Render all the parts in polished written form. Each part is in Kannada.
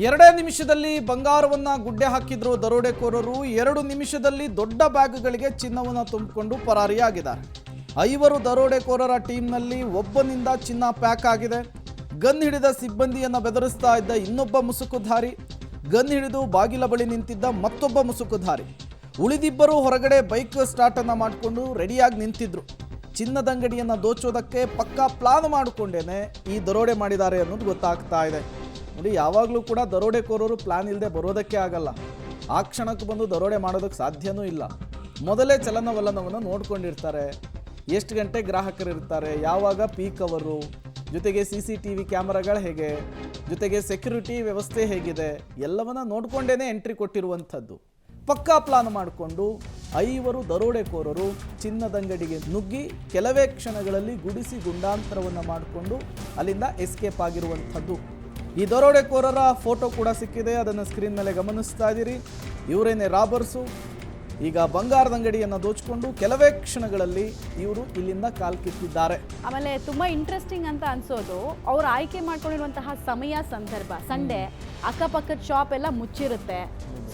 ಎರಡೇ ನಿಮಿಷದಲ್ಲಿ ಬಂಗಾರವನ್ನ ಗುಡ್ಡೆ ಹಾಕಿದ್ರು ದರೋಡೆಕೋರರು. 2 ನಿಮಿಷದಲ್ಲಿ ದೊಡ್ಡ ಬ್ಯಾಗ್ಗಳಿಗೆ ಚಿನ್ನವನ್ನು ತುಂಬಿಕೊಂಡು ಪರಾರಿಯಾಗಿದ್ದಾರೆ. 5 ದರೋಡೆಕೋರರ ಟೀಮ್ನಲ್ಲಿ ಒಬ್ಬನಿಂದ ಚಿನ್ನ ಪ್ಯಾಕ್ ಆಗಿದೆ. ಗನ್ ಹಿಡಿದ ಸಿಬ್ಬಂದಿಯನ್ನು ಬೆದರಿಸ್ತಾ ಇದ್ದ ಇನ್ನೊಬ್ಬ ಮುಸುಕುಧಾರಿ, ಗನ್ ಹಿಡಿದು ಬಾಗಿಲ ಬಳಿ ನಿಂತಿದ್ದ ಮತ್ತೊಬ್ಬ ಮುಸುಕುಧಾರಿ, ಉಳಿದಿಬ್ಬರು ಹೊರಗಡೆ ಬೈಕ್ ಸ್ಟಾರ್ಟ್ ಅನ್ನ ಮಾಡಿಕೊಂಡು ರೆಡಿಯಾಗಿ ನಿಂತಿದ್ರು. ಚಿನ್ನದಂಗಡಿಯನ್ನು ದೋಚೋದಕ್ಕೆ ಪಕ್ಕಾ ಪ್ಲಾನ್ ಮಾಡಿಕೊಂಡೇನೆ ಈ ದರೋಡೆ ಮಾಡಿದ್ದಾರೆ ಅನ್ನೋದು ಗೊತ್ತಾಗ್ತಾ ಇದೆ. ನೋಡಿ, ಯಾವಾಗಲೂ ಕೂಡ ದರೋಡೆಕೋರರು ಪ್ಲಾನ್ ಇಲ್ಲದೆ ಬರೋದಕ್ಕೆ ಆಗಲ್ಲ. ಆ ಕ್ಷಣಕ್ಕೆ ಬಂದು ದರೋಡೆ ಮಾಡೋದಕ್ಕೆ ಸಾಧ್ಯವೂ ಇಲ್ಲ. ಮೊದಲೇ ಚಲನವಲನವನ್ನು ನೋಡ್ಕೊಂಡಿರ್ತಾರೆ. ಎಷ್ಟು ಗಂಟೆ ಗ್ರಾಹಕರು ಇರ್ತಾರೆ, ಯಾವಾಗ ಪೀಕ್ ಅವರು, ಜೊತೆಗೆ CCTV ಕ್ಯಾಮರಾಗಳು ಹೇಗೆ, ಜೊತೆಗೆ ಸೆಕ್ಯೂರಿಟಿ ವ್ಯವಸ್ಥೆ ಹೇಗಿದೆ, ಎಲ್ಲವನ್ನ ನೋಡ್ಕೊಂಡೇನೆ ಎಂಟ್ರಿ ಕೊಟ್ಟಿರುವಂಥದ್ದು. ಪಕ್ಕಾ ಪ್ಲಾನ್ ಮಾಡಿಕೊಂಡು 5 ದರೋಡೆಕೋರರು ಚಿನ್ನದಂಗಡಿಗೆ ನುಗ್ಗಿ ಕೆಲವೇ ಕ್ಷಣಗಳಲ್ಲಿ ಗುಡಿಸಿ ಗುಂಡಾಂತರವನ್ನು ಮಾಡಿಕೊಂಡು ಅಲ್ಲಿಂದ ಎಸ್ಕೇಪ್ ಆಗಿರುವಂಥದ್ದು. ಈ ದರೋಡೆಕೋರರ ಫೋಟೋ ಕೂಡ ಸಿಕ್ಕಿದೆ, ಅದನ್ನು ಸ್ಕ್ರೀನ್ ಮೇಲೆ ಗಮನಿಸ್ತಾ ಇದ್ದೀರಿ. ಇವರೇನೇ ರಾಬರ್ಸು. ಈಗ ಬಂಗಾರದ ಅಂಗಡಿಯನ್ನು ದೋಚಿಕೊಂಡು ಕೆಲವೇ ಕ್ಷಣಗಳಲ್ಲಿ ಇವರು ಇಲ್ಲಿಂದ ಕಾಲ್ಕಿತ್ತಿದ್ದಾರೆ. ಆಮೇಲೆ ತುಂಬಾ ಇಂಟ್ರೆಸ್ಟಿಂಗ್ ಅಂತ ಅನ್ಸೋದು, ಅವ್ರು ಆಯ್ಕೆ ಮಾಡ್ಕೊಂಡಿರುವಂತಹ ಸಮಯ ಸಂದರ್ಭ ಸಂಡೇ, ಅಕ್ಕಪಕ್ಕದ ಶಾಪ್ ಎಲ್ಲ ಮುಚ್ಚಿರುತ್ತೆ.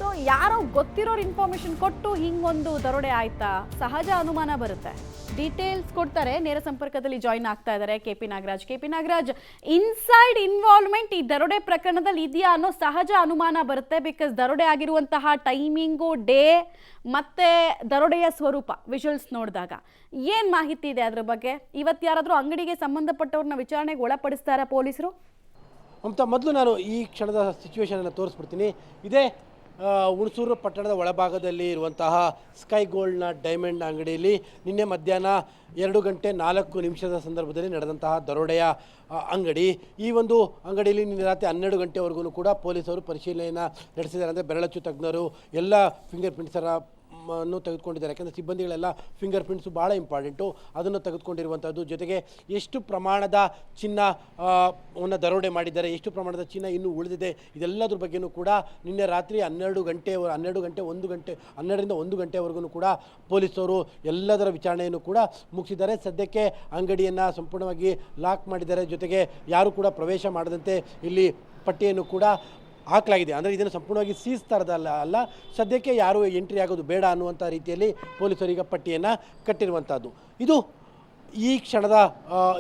ಸೊ ಯಾರೋ ಗೊತ್ತಿರೋರು ಇನ್ಫಾರ್ಮೇಶನ್ ಕೊಟ್ಟು ಹಿಂಗೊಂದು ದರೋಡೆ ಆಯ್ತಾ, ಸಹಜ ಅನುಮಾನ ಬರುತ್ತೆ. ಡೀಟೇಲ್ಸ್ ಕೊಡ್ತಾರೆ. ನೇರ ಸಂಪರ್ಕದಲ್ಲಿ ಜಾಯಿನ್ ಆಗ್ತಾ ಇದ್ದಾರೆ KP ನಾಗರಾಜ್. ಇನ್ಸೈಡ್ ಇನ್ವಾಲ್ವ್ಮೆಂಟ್ ಈ ದರೋಡೆ ಪ್ರಕರಣದಲ್ಲಿ ಇದೆಯಾ ಅನ್ನೋ ಸಹಜ ಅನುಮಾನ ಬರುತ್ತೆ. ಬಿಕಾಸ್ ದರೋಡೆ ಆಗಿರುವಂತಹ ಟೈಮಿಂಗು, ಡೇ ಮತ್ತೆ ದರೋಡೆಯ ಸ್ವರೂಪ ವಿಜುವಲ್ಸ್ ನೋಡಿದಾಗ ಏನ್ ಮಾಹಿತಿ ಇದೆ ಅದ್ರ ಬಗ್ಗೆ? ಇವತ್ತು ಯಾರಾದರೂ ಅಂಗಡಿಗೆ ಸಂಬಂಧಪಟ್ಟವ್ರನ್ನ ವಿಚಾರಣೆಗೆ ಒಳಪಡಿಸ್ತಾರಾ ಪೊಲೀಸರು? ಮಮತಾ, ಮೊದಲು ನಾನು ಈ ಕ್ಷಣದ ಸಿಚುವೇಶನನ್ನು ತೋರಿಸ್ಬಿಡ್ತೀನಿ. ಇದೇ ಹುಣಸೂರು ಪಟ್ಟಣದ ಒಳಭಾಗದಲ್ಲಿ ಇರುವಂತಹ ಸ್ಕೈ ಗೋಲ್ಡ್ನ ಡೈಮಂಡ್ ಅಂಗಡಿಯಲ್ಲಿ ನಿನ್ನೆ ಮಧ್ಯಾಹ್ನ 2:04 ಸಂದರ್ಭದಲ್ಲಿ ನಡೆದಂತಹ ದರೋಡೆಯ ಅಂಗಡಿ. ಈ ಒಂದು ಅಂಗಡಿಯಲ್ಲಿ ನಿನ್ನೆ ರಾತ್ರಿ 12 ಗಂಟೆವರೆಗೂ ಕೂಡ ಪೊಲೀಸರು ಪರಿಶೀಲನೆಯನ್ನು ನಡೆಸಿದ್ದಾರೆ. ಅಂದರೆ ಬೆರಳಚ್ಚು ತಜ್ಞರು ಎಲ್ಲ ಫಿಂಗರ್ ಪ್ರಿಂಟ್ಸರ ತೆಗೆದುಕೊಂಡಿದ್ದಾರೆ. ಯಾಕಂದರೆ ಸಿಬ್ಬಂದಿಗಳೆಲ್ಲ ಫಿಂಗರ್ ಪ್ರಿಂಟ್ಸು ಭಾಳ ಇಂಪಾರ್ಟೆಂಟು, ಅದನ್ನು ತೆಗೆದುಕೊಂಡಿರುವಂಥದ್ದು. ಜೊತೆಗೆ ಎಷ್ಟು ಪ್ರಮಾಣದ ಚಿನ್ನವನ್ನು ದರೋಡೆ ಮಾಡಿದ್ದಾರೆ, ಎಷ್ಟು ಪ್ರಮಾಣದ ಚಿನ್ನ ಇನ್ನೂ ಉಳಿದಿದೆ, ಇದೆಲ್ಲದ್ರ ಬಗ್ಗೆಯೂ ಕೂಡ ನಿನ್ನೆ ರಾತ್ರಿ 12ರಿಂದ 1 ಗಂಟೆವರೆಗೂ ಕೂಡ ಪೊಲೀಸರು ಎಲ್ಲದರ ವಿಚಾರಣೆಯನ್ನು ಕೂಡ ಮುಗಿಸಿದ್ದಾರೆ. ಸದ್ಯಕ್ಕೆ ಅಂಗಡಿಯನ್ನು ಸಂಪೂರ್ಣವಾಗಿ ಲಾಕ್ ಮಾಡಿದ್ದಾರೆ. ಜೊತೆಗೆ ಯಾರು ಕೂಡ ಪ್ರವೇಶ ಮಾಡದಂತೆ ಇಲ್ಲಿ ಪಟ್ಟಿಯನ್ನು ಕೂಡ ಹಾಕಲಾಗಿದೆ. ಅಂದರೆ ಇದನ್ನು ಸಂಪೂರ್ಣವಾಗಿ ಸೀಸ್ ಥರದಲ್ಲ, ಸದ್ಯಕ್ಕೆ ಯಾರು ಎಂಟ್ರಿ ಆಗೋದು ಬೇಡ ಅನ್ನುವಂಥ ರೀತಿಯಲ್ಲಿ ಪೊಲೀಸರಿಗೆ ಪಟ್ಟಿಯನ್ನು ಕಟ್ಟಿರುವಂಥದ್ದು. ಇದು ಈ ಕ್ಷಣದ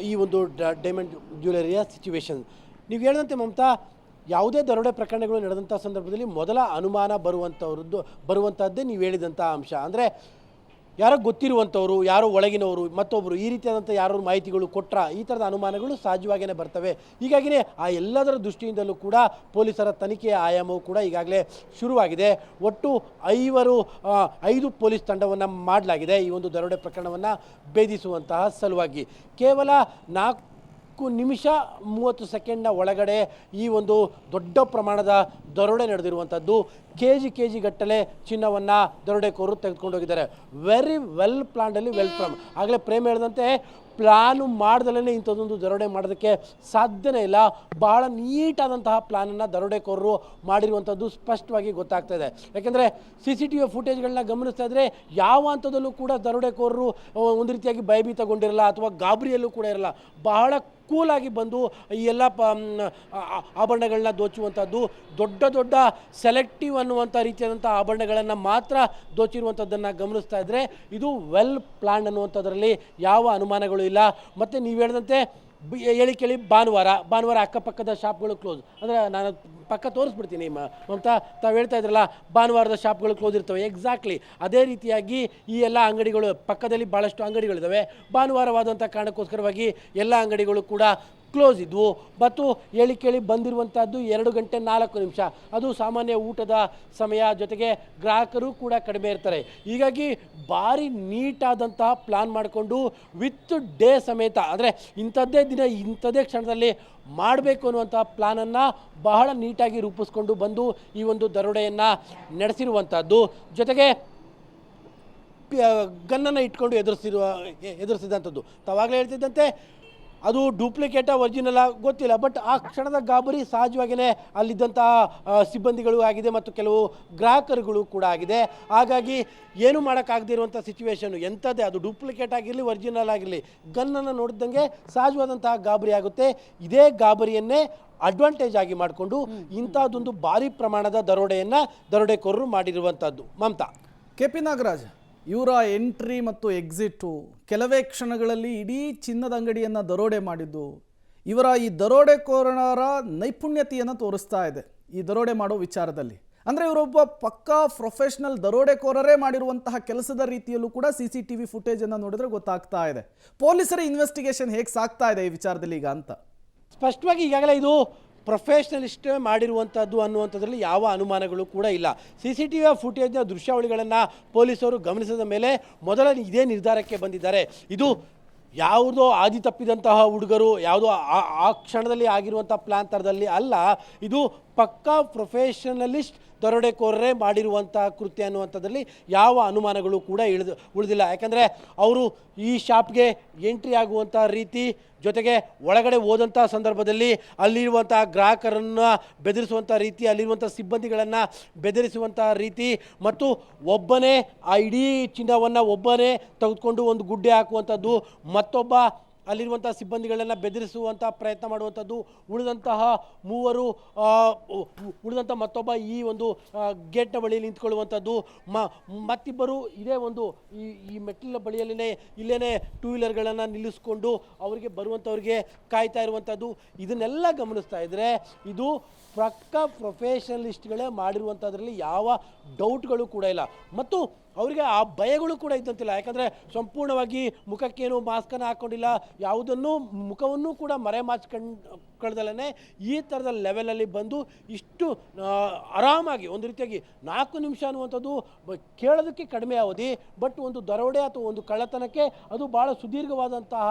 ಈ ಒಂದು ಡೈಮಂಡ್ ಜ್ಯುವೆಲರಿಯ ಸಿಚುವೇಶನ್. ನೀವು ಹೇಳಿದಂತೆ ಮಮತಾ, ಯಾವುದೇ ದರೋಡೆ ಪ್ರಕರಣಗಳು ನಡೆದಂಥ ಸಂದರ್ಭದಲ್ಲಿ ಮೊದಲ ಅನುಮಾನ ಬರುವಂಥದ್ದೇ ನೀವು ಹೇಳಿದಂಥ ಅಂಶ. ಅಂದರೆ ಯಾರೋ ಗೊತ್ತಿರುವಂಥವ್ರು, ಯಾರೋ ಒಳಗಿನವರು, ಮತ್ತೊಬ್ಬರು, ಈ ರೀತಿಯಾದಂಥ ಯಾರು ಮಾಹಿತಿಗಳು ಕೊಟ್ರ, ಈ ಥರದ ಅನುಮಾನಗಳು ಸಹಜವಾಗಿಯೇ ಬರ್ತವೆ. ಹೀಗಾಗಿಯೇ ಆ ಎಲ್ಲದರ ದೃಷ್ಟಿಯಿಂದಲೂ ಕೂಡ ಪೊಲೀಸರ ತನಿಖೆಯ ಆಯಾಮವು ಕೂಡ ಈಗಾಗಲೇ ಶುರುವಾಗಿದೆ. ಒಟ್ಟು 5 ಪೊಲೀಸ್ ತಂಡವನ್ನು ಮಾಡಲಾಗಿದೆ ಈ ಒಂದು ದರೋಡೆ ಪ್ರಕರಣವನ್ನು ಭೇದಿಸುವಂತಹ ಸಲುವಾಗಿ. ಕೇವಲ 4 ನಿಮಿಷ 30 ಸೆಕೆಂಡ್ನ ಒಳಗಡೆ ಈ ಒಂದು ದೊಡ್ಡ ಪ್ರಮಾಣದ ದರೋಡೆ ನಡೆದಿರುವಂಥದ್ದು. ಕೆಜಿ ಗಟ್ಟಲೆ ಚಿನ್ನವನ್ನು ದರೋಡೆಕೋರರು ತೆಗೆದುಕೊಂಡು ಹೋಗಿದ್ದಾರೆ. ವೆರಿ ವೆಲ್ ಪ್ಲಾನ್ಡಲ್ಲಿ ಆಗಲೇ ಪ್ರೇಮ್ ಹೇಳಿದಂತೆ ಪ್ಲಾನು ಮಾಡ್ದಲೇ ಇಂಥದ್ದೊಂದು ದರೋಡೆ ಮಾಡೋದಕ್ಕೆ ಸಾಧ್ಯನೇ ಇಲ್ಲ. ಭಾಳ ನೀಟಾದಂತಹ ಪ್ಲಾನನ್ನು ದರೋಡೆಕೋರರು ಮಾಡಿರುವಂಥದ್ದು ಸ್ಪಷ್ಟವಾಗಿ ಗೊತ್ತಾಗ್ತಾ ಇದೆ. ಯಾಕೆಂದರೆ CCTV ಫುಟೇಜ್ಗಳನ್ನ ಗಮನಿಸ್ತಾ ಇದ್ದರೆ ಯಾವ ಹಂತದಲ್ಲೂ ಕೂಡ ದರೋಡೆಕೋರರು ಒಂದು ರೀತಿಯಾಗಿ ಭಯಭೀತಗೊಂಡಿರಲ್ಲ ಅಥವಾ ಗಾಬರಿಯಲ್ಲೂ ಕೂಡ ಇರಲ್ಲ. ಬಹಳ ಕೂಲಾಗಿ ಬಂದು ಈ ಎಲ್ಲ ಆಭರಣಗಳನ್ನ ದೋಚುವಂಥದ್ದು, ದೊಡ್ಡ ಸೆಲೆಕ್ಟಿವ್ ಅನ್ನುವಂಥ ರೀತಿಯಾದಂಥ ಆಭರಣಗಳನ್ನು ಮಾತ್ರ ದೋಚಿರುವಂಥದ್ದನ್ನು ಗಮನಿಸ್ತಾ ಇದ್ದರೆ ಇದು ವೆಲ್ ಪ್ಲಾನ್ ಅನ್ನುವಂಥದ್ರಲ್ಲಿ ಯಾವ ಅನುಮಾನಗಳು ಇಲ್ಲ. ಮತ್ತು ನೀವು ಹೇಳಿದಂತೆ ಕೇಳಿ ಭಾನುವಾರ ಅಕ್ಕಪಕ್ಕದ ಶಾಪ್ಗಳು ಕ್ಲೋಸ್. ಅಂದರೆ ನಾನು ಪಕ್ಕ ತೋರಿಸ್ಬಿಡ್ತೀನಿ ಮಮತಾ, ತಾವು ಹೇಳ್ತಾ ಇದ್ರಲ್ಲ ಭಾನುವಾರದ ಶಾಪ್ಗಳು ಕ್ಲೋಸ್ ಇರ್ತವೆ. ಎಕ್ಸಾಕ್ಟ್ಲಿ ಅದೇ ರೀತಿಯಾಗಿ ಈ ಎಲ್ಲ ಅಂಗಡಿಗಳು ಪಕ್ಕದಲ್ಲಿ ಭಾಳಷ್ಟು ಅಂಗಡಿಗಳಿದ್ದಾವೆ. ಭಾನುವಾರವಾದಂಥ ಕಾರಣಕ್ಕೋಸ್ಕರವಾಗಿ ಎಲ್ಲ ಅಂಗಡಿಗಳು ಕೂಡ ಕ್ಲೋಸ್ ಇದ್ವು. ಮತ್ತು ಕೇಳಿ ಬಂದಿರುವಂಥದ್ದು 2:04. ಅದು ಸಾಮಾನ್ಯ ಊಟದ ಸಮಯ, ಜೊತೆಗೆ ಗ್ರಾಹಕರು ಕೂಡ ಕಡಿಮೆ ಇರ್ತಾರೆ. ಹೀಗಾಗಿ ಭಾರಿ ನೀಟಾದಂತಹ ಪ್ಲಾನ್ ಮಾಡಿಕೊಂಡು ವಿತ್ ಡೇ ಸಮೇತ, ಅಂದರೆ ಇಂಥದ್ದೇ ದಿನ ಇಂಥದ್ದೇ ಕ್ಷಣದಲ್ಲಿ ಮಾಡಬೇಕು ಅನ್ನುವಂಥ ಪ್ಲಾನನ್ನು ಬಹಳ ನೀಟಾಗಿ ರೂಪಿಸ್ಕೊಂಡು ಬಂದು ಈ ಒಂದು ದರೋಡೆಯನ್ನು ನಡೆಸಿರುವಂಥದ್ದು. ಜೊತೆಗೆ ಗನ್ನನ್ನು ಇಟ್ಕೊಂಡು ಎದುರಿಸಿದಂಥದ್ದು. ತಾವಾಗಲೇ ಹೇಳ್ತಿದ್ದಂತೆ ಅದು ಡೂಪ್ಲಿಕೇಟಾ ಒರಿಜಿನಲಾ ಗೊತ್ತಿಲ್ಲ. ಬಟ್ ಆ ಕ್ಷಣದ ಗಾಬರಿ ಸಹಜವಾಗಿಯೇ ಅಲ್ಲಿದ್ದಂತಹ ಸಿಬ್ಬಂದಿಗಳು ಆಗಿದೆ ಮತ್ತು ಕೆಲವು ಗ್ರಾಹಕರುಗಳು ಕೂಡ ಆಗಿದೆ. ಹಾಗಾಗಿ ಏನು ಮಾಡೋಕ್ಕಾಗದಿರುವಂಥ ಸಿಚುವೇಶನ್ ಎಂಥದ್ದೇ ಅದು ಡೂಪ್ಲಿಕೇಟ್ ಆಗಿರಲಿ ಒರಿಜಿನಲ್ ಆಗಿರಲಿ, ಗನ್ನನ್ನು ನೋಡಿದಂಗೆ ಸಹಜವಾದಂತಹ ಗಾಬರಿ ಆಗುತ್ತೆ. ಇದೇ ಗಾಬರಿಯನ್ನೇ ಅಡ್ವಾಂಟೇಜ್ ಆಗಿ ಮಾಡಿಕೊಂಡು ಇಂಥದ್ದೊಂದು ಭಾರಿ ಪ್ರಮಾಣದ ದರೋಡೆಕೋರರು ಮಾಡಿರುವಂಥದ್ದು. ಮಮತಾ. KP ನಾಗರಾಜ್, ಇವರ ಎಂಟ್ರಿ ಮತ್ತು ಎಕ್ಸಿಟು ಕೆಲವೇ ಕ್ಷಣಗಳಲ್ಲಿ ಇಡೀ ಚಿನ್ನದ ಅಂಗಡಿಯನ್ನು ದರೋಡೆ ಮಾಡಿದ್ದು ಇವರ ಈ ದರೋಡೆಕೋರರ ನೈಪುಣ್ಯತೆಯನ್ನು ತೋರಿಸ್ತಾ ಇದೆ ಈ ದರೋಡೆ ಮಾಡೋ ವಿಚಾರದಲ್ಲಿ. ಅಂದರೆ ಇವರೊಬ್ಬ ಪಕ್ಕಾ ಪ್ರೊಫೆಷನಲ್ ದರೋಡೆಕೋರರೇ ಮಾಡಿರುವಂತಹ ಕೆಲಸದ ರೀತಿಯಲ್ಲೂ ಕೂಡ CCTV ಫುಟೇಜನ್ನು ನೋಡಿದ್ರೆ ಗೊತ್ತಾಗ್ತಾ ಇದೆ. ಪೊಲೀಸರ ಇನ್ವೆಸ್ಟಿಗೇಷನ್ ಹೇಗೆ ಸಾಗ್ತಾ ಇದೆ ಈ ವಿಚಾರದಲ್ಲಿ ಈಗ ಅಂತ? ಸ್ಪಷ್ಟವಾಗಿ ಈಗಾಗಲೇ ಇದು ಪ್ರೊಫೆಷನಲಿಸ್ಟ್ ಮಾಡಿರುವಂಥದ್ದು ಅನ್ನುವಂಥದ್ರಲ್ಲಿ ಯಾವ ಅನುಮಾನಗಳು ಕೂಡ ಇಲ್ಲ. CCTV ಫುಟೇಜ್ನ ದೃಶ್ಯಾವಳಿಗಳನ್ನು ಪೊಲೀಸರು ಗಮನಿಸಿದ ಮೇಲೆ ಮೊದಲ ಇದೇ ನಿರ್ಧಾರಕ್ಕೆ ಬಂದಿದ್ದಾರೆ. ಇದು ಯಾವುದೋ ಆದಿ ತಪ್ಪಿದಂತಹ ಹುಡುಗರು ಯಾವುದೋ ಆ ಕ್ಷಣದಲ್ಲಿ ಆಗಿರುವಂಥ ಪ್ಲಾನ್ ಥರದಲ್ಲಿ ಅಲ್ಲ, ಇದು ಪಕ್ಕಾ ಪ್ರೊಫೆಷನಲಿಸ್ಟ್ ದರೋಡೆಕೋರರೇ ಮಾಡಿರುವಂಥ ಕೃತ್ಯ ಅನ್ನುವಂಥದ್ದಲ್ಲಿ ಯಾವ ಅನುಮಾನಗಳು ಕೂಡ ಉಳಿದಿಲ್ಲ. ಯಾಕಂದರೆ ಅವರು ಈ ಶಾಪ್ಗೆ ಎಂಟ್ರಿ ಆಗುವಂಥ ರೀತಿ, ಜೊತೆಗೆ ಒಳಗಡೆ ಹೋದಂಥ ಸಂದರ್ಭದಲ್ಲಿ ಅಲ್ಲಿರುವಂಥ ಗ್ರಾಹಕರನ್ನು ಬೆದರಿಸುವಂಥ ರೀತಿ, ಅಲ್ಲಿರುವಂಥ ಸಿಬ್ಬಂದಿಗಳನ್ನು ಬೆದರಿಸುವಂಥ ರೀತಿ, ಮತ್ತು ಒಬ್ಬನೇ ಆ ಇಡೀ ಚಿನ್ನವನ್ನು ಒಬ್ಬನೇ ತೆಗೆದುಕೊಂಡು ಒಂದು ಗುಡ್ಡೆ ಹಾಕುವಂಥದ್ದು, ಮತ್ತೊಬ್ಬ ಅಲ್ಲಿರುವಂಥ ಸಿಬ್ಬಂದಿಗಳನ್ನು ಬೆದರಿಸುವಂಥ ಪ್ರಯತ್ನ ಮಾಡುವಂಥದ್ದು, ಉಳಿದಂತಹ ಮತ್ತೊಬ್ಬ ಈ ಒಂದು ಗೇಟ್ನ ಬಳಿ ನಿಂತ್ಕೊಳ್ಳುವಂಥದ್ದು, ಮತ್ತಿಬ್ಬರು ಇದೇ ಒಂದು ಈ ಮೆಟ್ಟಿಲಿನ ಬಳಿಯಲ್ಲೇ ಇಲ್ಲೇ ಟೂ ವೀಲರ್ಗಳನ್ನು ನಿಲ್ಲಿಸ್ಕೊಂಡು ಅವರಿಗೆ ಬರುವಂಥವ್ರಿಗೆ ಕಾಯ್ತಾ ಇರುವಂಥದ್ದು. ಇದನ್ನೆಲ್ಲ ಗಮನಿಸ್ತಾ ಇದ್ದರೆ ಇದು ಪಕ್ಕಾ ಪ್ರೊಫೆಷನಲಿಸ್ಟ್ಗಳೇ ಮಾಡಿರುವಂಥದ್ರಲ್ಲಿ ಯಾವ ಡೌಟ್ಗಳು ಕೂಡ ಇಲ್ಲ. ಮತ್ತು ಅವರಿಗೆ ಆ ಭಯಗಳು ಕೂಡ ಇದ್ದಂತಿಲ್ಲ. ಯಾಕಂದರೆ ಸಂಪೂರ್ಣವಾಗಿ ಮುಖಕ್ಕೇನು ಮಾಸ್ಕನ್ನು ಹಾಕ್ಕೊಂಡಿಲ್ಲ, ಯಾವುದನ್ನು ಮುಖವನ್ನು ಕೂಡ ಮರೆಮಾಚ್ಕೊಳ್ಳದಲ್ಲೇ ಈ ಥರದ ಲೆವೆಲಲ್ಲಿ ಬಂದು ಇಷ್ಟು ಆರಾಮಾಗಿ ಒಂದು ರೀತಿಯಾಗಿ 4 ನಿಮಿಷ ಅನ್ನುವಂಥದ್ದು ಕೇಳೋದಕ್ಕೆ ಕಡಿಮೆ ಅವಧಿ, ಬಟ್ ಒಂದು ದರೋಡೆ ಅಥವಾ ಒಂದು ಕಳ್ಳತನಕ್ಕೆ ಅದು ಭಾಳ ಸುದೀರ್ಘವಾದಂತಹ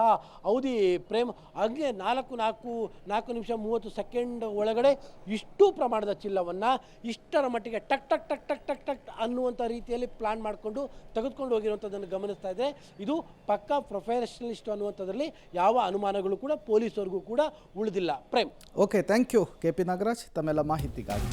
ಅವಧಿ ಪ್ರೇಮ. ಹಾಗೆ 4 ನಿಮಿಷ 30 ಸೆಕೆಂಡ್ ಒಳಗಡೆ ಇಷ್ಟು ಪ್ರಮಾಣದ ಚಿಲ್ಲವನ್ನು ಇಷ್ಟರ ಮಟ್ಟಿಗೆ ಟಕ್ ಟಕ್ ಟಕ್ ಟಕ್ ಟಕ್ ಟಕ್ ಅನ್ನುವಂಥ ರೀತಿಯಲ್ಲಿ ಪ್ಲಾನ್ ಮಾಡಿಕೊಂಡು ತೆಗೆದುಕೊಂಡು ಹೋಗಿರುವಂಥದ್ದನ್ನು ಗಮನಿಸ್ತಾ ಇದೆ. ಇದು ಪಕ್ಕಾ ಪ್ರೊಫೆಷನಲಿಸ್ಟ್ ಅನ್ನುವಂಥದ್ರಲ್ಲಿ ಯಾವ ಅನುಮಾನಗಳು ಕೂಡ ಪೊಲೀಸರಿಗೂ ಕೂಡ ಉಳಿದಿಲ್ಲ. Prem. Okay, thank you KP Nagaraj ತಮ್ಮೆಲ್ಲ ಮಾಹಿತಿಗಾಗಿ.